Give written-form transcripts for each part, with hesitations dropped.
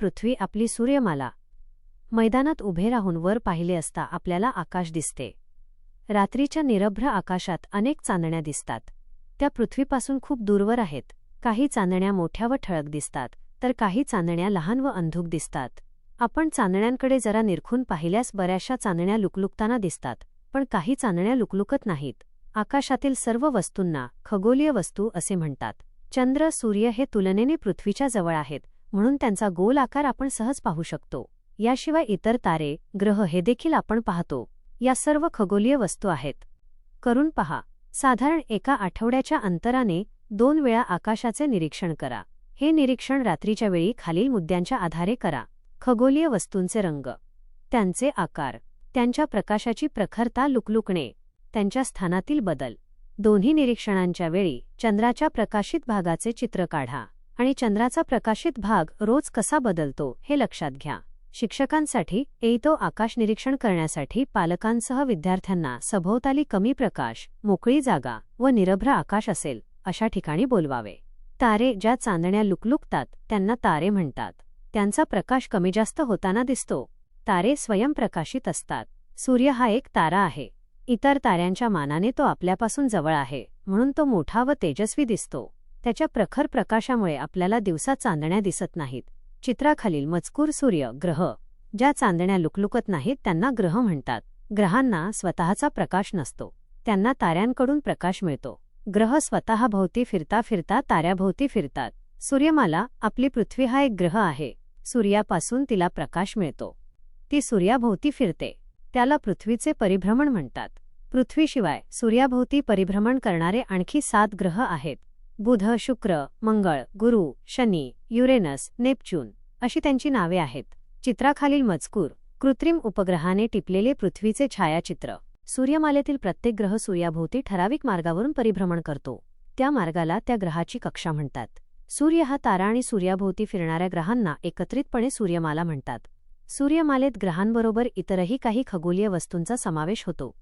पृथ्वी आपली सूर्यमाला. मैदानात उभे राहून वर पाहिले असता आपल्याला आकाश दिसते. रात्रीच्या निरभ्र आकाशात अनेक चांदण्या दिसतात. त्या पृथ्वीपासून खूप दूरवर आहेत. काही चांदण्या मोठ्या व ठळक दिसतात, तर काही चांदण्या लहान व अंधुक दिसतात. आपण चांदण्यांकडे जरा निरखून पाहिल्यास बऱ्याचशा चांदण्या लुकलुकताना दिसतात, पण काही चांदण्या लुकलुकत नाहीत. आकाशातील सर्व वस्तूंना खगोलीय वस्तू असे म्हणतात. चंद्र, सूर्य हे तुलनेने पृथ्वीच्या जवळ आहेत, म्हणून त्यांचा गोल आकार आपण सहज पाहू शकतो. याशिवाय इतर तारे, ग्रह हे देखील आपण पाहतो. या सर्व खगोलीय वस्तू आहेत. करून पहा. साधारण एका आठवड्याच्या अंतराने 2 वेळा आकाशाचे निरीक्षण करा. हे निरीक्षण रात्रीच्या वेळी खालील मुद्द्यांच्या आधारे करा. खगोलीय वस्तूंचे रंग, त्यांचे आकार, त्यांच्या प्रकाशाची प्रखरता, लुकलुकणे, त्यांच्या स्थानातील बदल. दोन्ही निरीक्षणांच्या वेळी चंद्राच्या प्रकाशित भागाचे चित्र काढा आणि चंद्राचा प्रकाशित भाग रोज कसा बदलतो हे लक्षात घ्या. शिक्षकांसाठी तो आकाश निरीक्षण करण्यासाठी पालकांसह विद्यार्थ्यांना सभोवताली कमी प्रकाश, मोकळी जागा व निरभ्र आकाश असेल अशा ठिकाणी बोलवावे. तारे, ज्या चांदण्या लुकलुकतात त्यांना तारे म्हणतात. त्यांचा प्रकाश कमी जास्त होताना दिसतो. तारे स्वयंप्रकाशित असतात. सूर्य हा एक तारा आहे. इतर ताऱ्यांच्या मानाने तो आपल्यापासून जवळ आहे, म्हणून तो मोठा व तेजस्वी दिसतो. त्याच्या प्रखर प्रकाशामुळे आपल्याला दिवसा चांदण्या दिसत नाहीत. चित्राखालील मजकूर सूर्य, ग्रह, ज्या चांदण्या लुकलुकत नाहीत त्यांना ग्रह म्हणतात. ग्रहांना स्वतःचा प्रकाश नसतो, त्यांना ताऱ्यांकडून प्रकाश मिळतो. ग्रह स्वतःभोवती फिरता फिरता ताऱ्याभोवती फिरतात. सूर्यमाला, आपली पृथ्वी हा एक ग्रह आहे. सूर्यापासून तिला प्रकाश मिळतो. ती सूर्याभोवती फिरते. त्याला पृथ्वीचे परिभ्रमण म्हणतात. पृथ्वीशिवाय सूर्याभोवती परिभ्रमण करणारे आणखी 7 ग्रह आहेत. बुध, शुक्र, मंगळ, गुरु, शनी, युरेनस, नेपच्यून अशी त्यांची नावे आहेत. चित्राखालील मजकूर कृत्रिम उपग्रहाने टिपलेले पृथ्वीचे छायाचित्र. सूर्यमालेतील प्रत्येक ग्रह सूर्याभोवती ठराविक मार्गावरून परिभ्रमण करतो. त्या मार्गाला त्या ग्रहाची कक्षा म्हणतात. सूर्य हा तारा आणि सूर्याभोवती फिरणाऱ्या ग्रहांना एकत्रितपणे सूर्यमाला म्हणतात. सूर्यमालेत ग्रहांबरोबर इतरही काही खगोलीय वस्तूंचा समावेश होतो.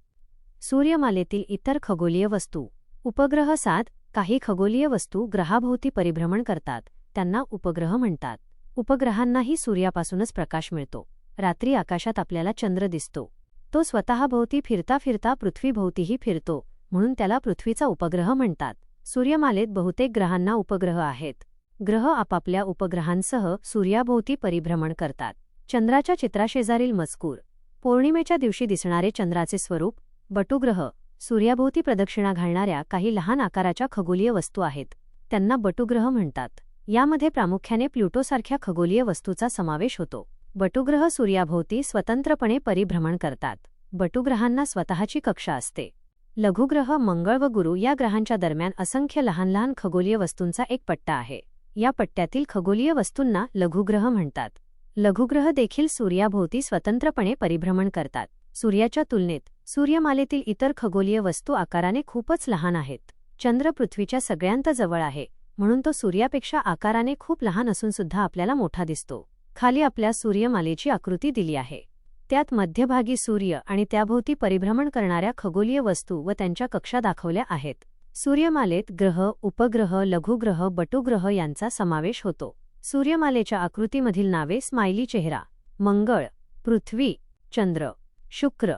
सूर्यमालेतील इतर खगोलीय वस्तू. उपग्रह 7. काही खगोलीय वस्तू ग्रहाभोवती परिभ्रमण करतात, त्यांना उपग्रह म्हणतात. उपग्रहांनाही सूर्यापासूनच प्रकाश मिळतो. रात्री आकाशात आपल्याला चंद्र दिसतो. तो स्वतःभोवती फिरता फिरता पृथ्वीभोवतीही फिरतो, म्हणून त्याला पृथ्वीचा उपग्रह म्हणतात. सूर्यमालेत बहुतेक ग्रहांना उपग्रह आहेत. ग्रह आपापल्या उपग्रहांसह सूर्याभोवती परिभ्रमण करतात. चंद्राच्या चित्राशेजारील मजकूर. पौर्णिमेच्या दिवशी दिसणारे चंद्राचे स्वरूप. बटुग्रह, सूर्याभोवती प्रदक्षिणा घालणाऱ्या काही लहान आकाराच्या खगोलीय वस्तू आहेत. त्यांना बटुग्रह म्हणतात. यामध्ये प्रामुख्याने प्लुटोसारख्या खगोलीय वस्तूचा समावेश होतो. बटुग्रह सूर्याभोवती स्वतंत्रपणे परिभ्रमण करतात. बटुग्रहांना स्वतःची कक्षा असते. लघुग्रह, मंगळ व गुरु या ग्रहांच्या दरम्यान असंख्य लहान लहान खगोलीय वस्तूंचा एक पट्टा आहे. या पट्ट्यातील खगोलीय वस्तूंना लघुग्रह म्हणतात. लघुग्रह देखील सूर्याभोवती स्वतंत्रपणे परिभ्रमण करतात. सूर्याच्या तुलनेत सूर्यमालेतील इतर खगोलीय वस्तू आकाराने खूपच लहान आहेत. चंद्र पृथ्वीच्या सगळ्यांत जवळ आहे, म्हणून तो सूर्यापेक्षा आकाराने खूप लहान असून सुद्धा आपल्याला मोठा दिसतो. खाली आपल्या सूर्यमालेची आकृती दिली आहे. त्यात मध्यभागी सूर्य आणि त्याभोवती परिभ्रमण करणाऱ्या खगोलीय वस्तू व त्यांच्या कक्षा दाखवल्या आहेत. सूर्यमालेत ग्रह, उपग्रह, लघुग्रह, बटुग्रह यांचा समावेश होतो. सूर्यमालेच्या आकृतीमधील नावे स्माइली चेहरा. मंगळ, पृथ्वी, चंद्र, शुक्र,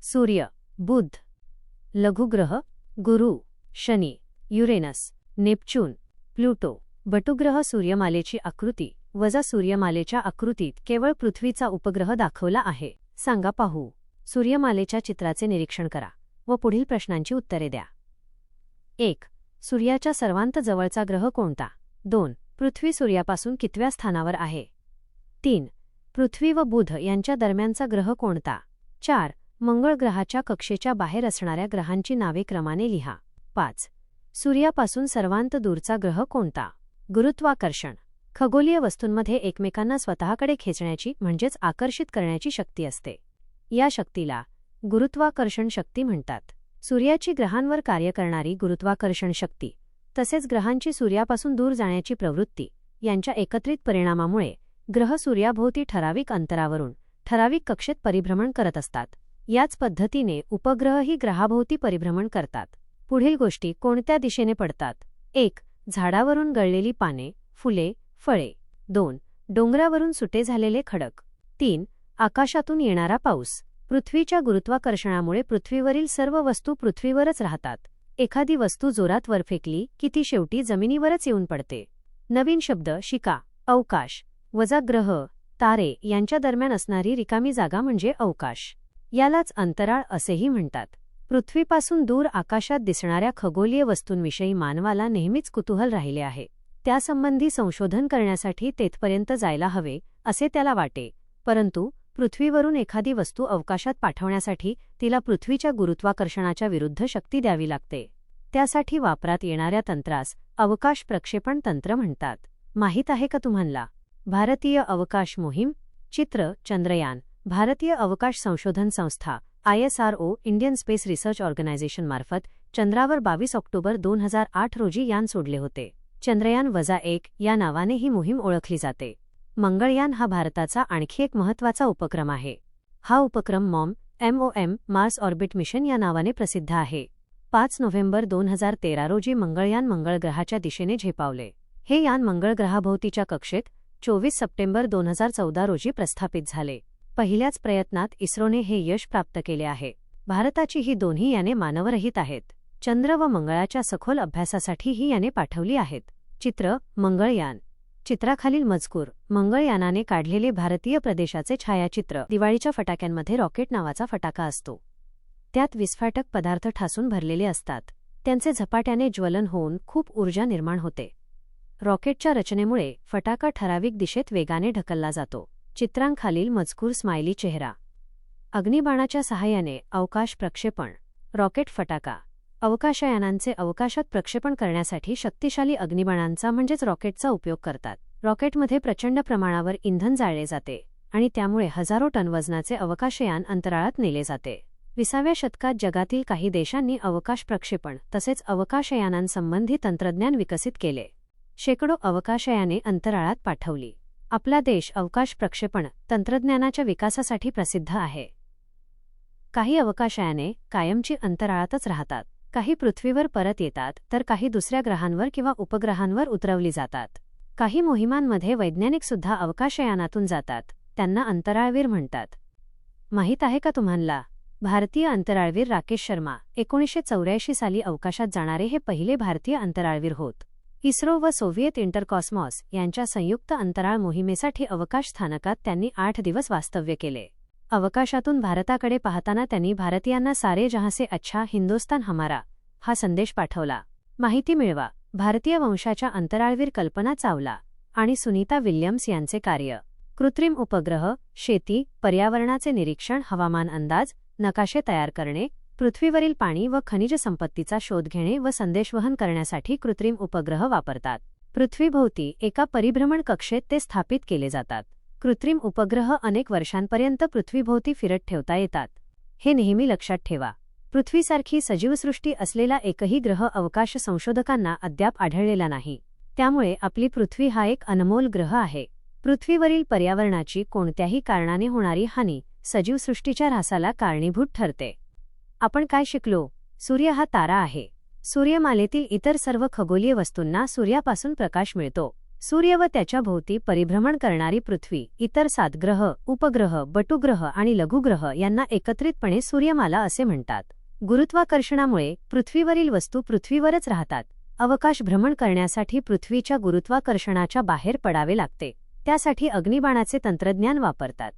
सूर्य, बुध. लघुग्रह गुरु, शनी, युरेनस, नेपच्यून, प्लुटो. बटुग्रह सूर्यमालेची आकृती वजा सूर्यमालेच्या आकृतीत केवळ पृथ्वीचा उपग्रह दाखवला आहे. सांगा पाहू. सूर्यमालेच्या चित्राचे निरीक्षण करा व पुढील प्रश्नांची उत्तरे द्या. 1. सूर्याच्या सर्वांत जवळचा ग्रह कोणता? 2. पृथ्वी सूर्यापासून कितव्या स्थानावर आहे? 3. पृथ्वी व बुध यांच्या दरम्यानचा ग्रह कोणता? 4. मंगळ ग्रहाच्या कक्षेच्या बाहेर असणाऱ्या ग्रहांची नावे क्रमाने लिहा. 5. सूर्यापासून सर्वांत दूरचा ग्रह कोणता? गुरुत्वाकर्षण. खगोलीय वस्तूंमध्ये एकमेकांना स्वतःकडे खेचण्याची म्हणजेच आकर्षित करण्याची शक्ती असते. या शक्तीला गुरुत्वाकर्षण शक्ती म्हणतात. सूर्याची ग्रहांवर कार्य करणारी गुरुत्वाकर्षण शक्ती तसेच ग्रहांची सूर्यापासून दूर जाण्याची प्रवृत्ती यांच्या एकत्रित परिणामामुळे ग्रह सूर्याभोवती ठराविक अंतरावरून ठराविक कक्षेत परिभ्रमण करत असतात. याच पद्धतीने उपग्रहही ग्रहाभोवती परिभ्रमण करतात. पुढील गोष्टी कोणत्या दिशेने पडतात? 1. झाडावरून गळलेली पाने, फुले, फळे. 2. डोंगरावरून सुटे झालेले खडक. 3. आकाशातून येणारा पाऊस. पृथ्वीच्या गुरुत्वाकर्षणामुळे पृथ्वीवरील सर्व वस्तू पृथ्वीवरच राहतात. एखादी वस्तू जोरात वर फेकली की ती शेवटी जमिनीवरच येऊन पडते. नवीन शब्द शिका. अवकाश. वजा ग्रह, तारे यांच्या दरम्यान असणारी रिकामी जागा म्हणजे अवकाश. यालाच अंतराळ असेही म्हणतात. पृथ्वीपासून दूर आकाशात दिसणाऱ्या खगोलीय वस्तूंविषयी मानवाला नेहमीच कुतूहल राहिले आहे. त्यासंबंधी संशोधन करण्यासाठी तेथपर्यंत जायला हवे असे त्याला वाटे. परंतु पृथ्वीवरून एखादी वस्तू अवकाशात पाठवण्यासाठी तिला पृथ्वीच्या गुरुत्वाकर्षणाच्या विरुद्ध शक्ती द्यावी लागते. त्यासाठी वापरात येणाऱ्या तंत्रास अवकाश प्रक्षेपण तंत्र म्हणतात. माहीत आहे का तुम्हाला? भारतीय अवकाश मोहीम. चित्र चंद्रयान. भारतीय अवकाश संशोधन संस्था ISRO Indian space research organisation मार्फत चंद्रावर 22 ऑक्टोबर 2008 रोजी यान सोडले होते. चंद्रयान-1 या नावाने ही मोहीम ओळखली जाते. मंगळयान हा भारताचा आणखी एक महत्त्वाचा उपक्रम आहे. हा उपक्रम MOM मार्स ऑर्बिट मिशन या नावाने प्रसिद्ध आहे. 5 नोव्हेंबर 2013 रोजी मंगळयान मंगळ ग्रहाच्या दिशेने झेपावले. हे यान मंगळ ग्रहाभोवतीच्या कक्षेत 24 सप्टेंबर 2014 रोजी प्रस्थापित झाले. पहिल्याच प्रयत्नात इस्रोने हे यश प्राप्त केले आहे. भारताची ही दोन्ही याने मानवरहित आहेत. चंद्र व मंगळाच्या सखोल अभ्यासासाठी ही याने पाठवली आहेत. चित्र मंगळयान. चित्राखालील मजकूर. मंगळयानाने काढलेले भारतीय प्रदेशाचे छायाचित्र. दिवाळीच्या फटाक्यांमध्ये रॉकेट नावाचा फटाका असतो. त्यात विस्फोटक पदार्थ ठासून भरलेले असतात. त्यांचे झपाट्याने ज्वलन होऊन खूप ऊर्जा निर्माण होते. रॉकेटच्या रचनेमुळे फटाका ठराविक दिशेत वेगाने ढकलला जातो. चित्रांखालील मजकूर स्माइली चेहरा. अग्निबाणाच्या सहाय्याने अवकाश प्रक्षेपण. रॉकेट फटाका. अवकाशयानांचे अवकाशात प्रक्षेपण करण्यासाठी शक्तिशाली अग्निबाणांचा म्हणजेच रॉकेटचा उपयोग करतात. रॉकेटमध्ये प्रचंड प्रमाणावर इंधन जाळले जाते आणि त्यामुळे हजारो टन वजनाचे अवकाशयान अंतराळात नेले जाते. 20व्या शतकात जगातील काही देशांनी अवकाश प्रक्षेपण तसेच अवकाशयानांसंबंधी तंत्रज्ञान विकसित केले. शेकडो अवकाशयाने अंतराळात पाठवली. आपला देश अवकाश प्रक्षेपण तंत्रज्ञानाच्या विकासासाठी प्रसिद्ध आहे. काही अवकाशयाने कायमची अंतराळातच राहतात. काही पृथ्वीवर परत येतात तर काही दुसऱ्या ग्रहांवर किंवा उपग्रहांवर उतरवली जातात. काही मोहिमांमध्ये वैज्ञानिक सुद्धा अवकाशयानातून जातात. त्यांना अंतराळवीर म्हणतात. माहीत आहे का तुम्हाला? भारतीय अंतराळवीर राकेश शर्मा 1984 साली अवकाशात जाणारे हे पहिले भारतीय अंतराळवीर होत. इस्रो व सोव्हिएत इंटरकॉस्मॉस यांच्या संयुक्त अंतराळ मोहिमेसाठी अवकाश स्थानकात त्यांनी 8 दिवस वास्तव्य केले. अवकाशातून भारताकडे पाहताना त्यांनी भारतीयांना सारे जहां से अच्छा हिंदुस्तान हमारा हा संदेश पाठवला. माहिती मिळवा. भारतीय वंशाच्या अंतराळवीर कल्पना चावला आणि सुनीता विल्यम्स यांचे कार्य. कृत्रिम उपग्रह, शेती, पर्यावरणाचे निरीक्षण, हवामान अंदाज, नकाशे तयार करणे, पृथ्वीवरील पाणी व खनिज संपत्तीचा शोध घेणे व संदेशवहन करण्यासाठी कृत्रिम उपग्रह वापरतात. पृथ्वीभोवती एका परिभ्रमण कक्षेत ते स्थापित केले जातात. कृत्रिम उपग्रह अनेक वर्षांपर्यंत पृथ्वीभोवती फिरत ठेवता येतात. हे नेहमी लक्षात ठेवा. पृथ्वीसारखी सजीवसृष्टी असलेला एकही ग्रह अवकाश संशोधकांना अद्याप आढळलेला नाही. त्यामुळे आपली पृथ्वी हा एक अनमोल ग्रह आहे. पृथ्वीवरील पर्यावरणाची कोणत्याही कारणाने होणारी हानी सजीवसृष्टीच्या ऱ्हासाला कारणीभूत ठरते. आपण काय शिकलो? सूर्य हा तारा आहे. सूर्यमालेतील इतर सर्व खगोलीय वस्तूंना सूर्यापासून प्रकाश मिळतो. सूर्य व त्याच्या भोवती परिभ्रमण करणारी पृथ्वी, इतर 7 ग्रह, उपग्रह, बटुग्रह आणि लघुग्रह यांना एकत्रितपणे सूर्यमाला असे म्हणतात. गुरुत्वाकर्षणामुळे पृथ्वीवरील वस्तू पृथ्वीवरच राहतात. अवकाश भ्रमण करण्यासाठी पृथ्वीच्या गुरुत्वाकर्षणाच्या बाहेर पडावे लागते. त्यासाठी अग्निबाणाचे तंत्रज्ञान वापरतात.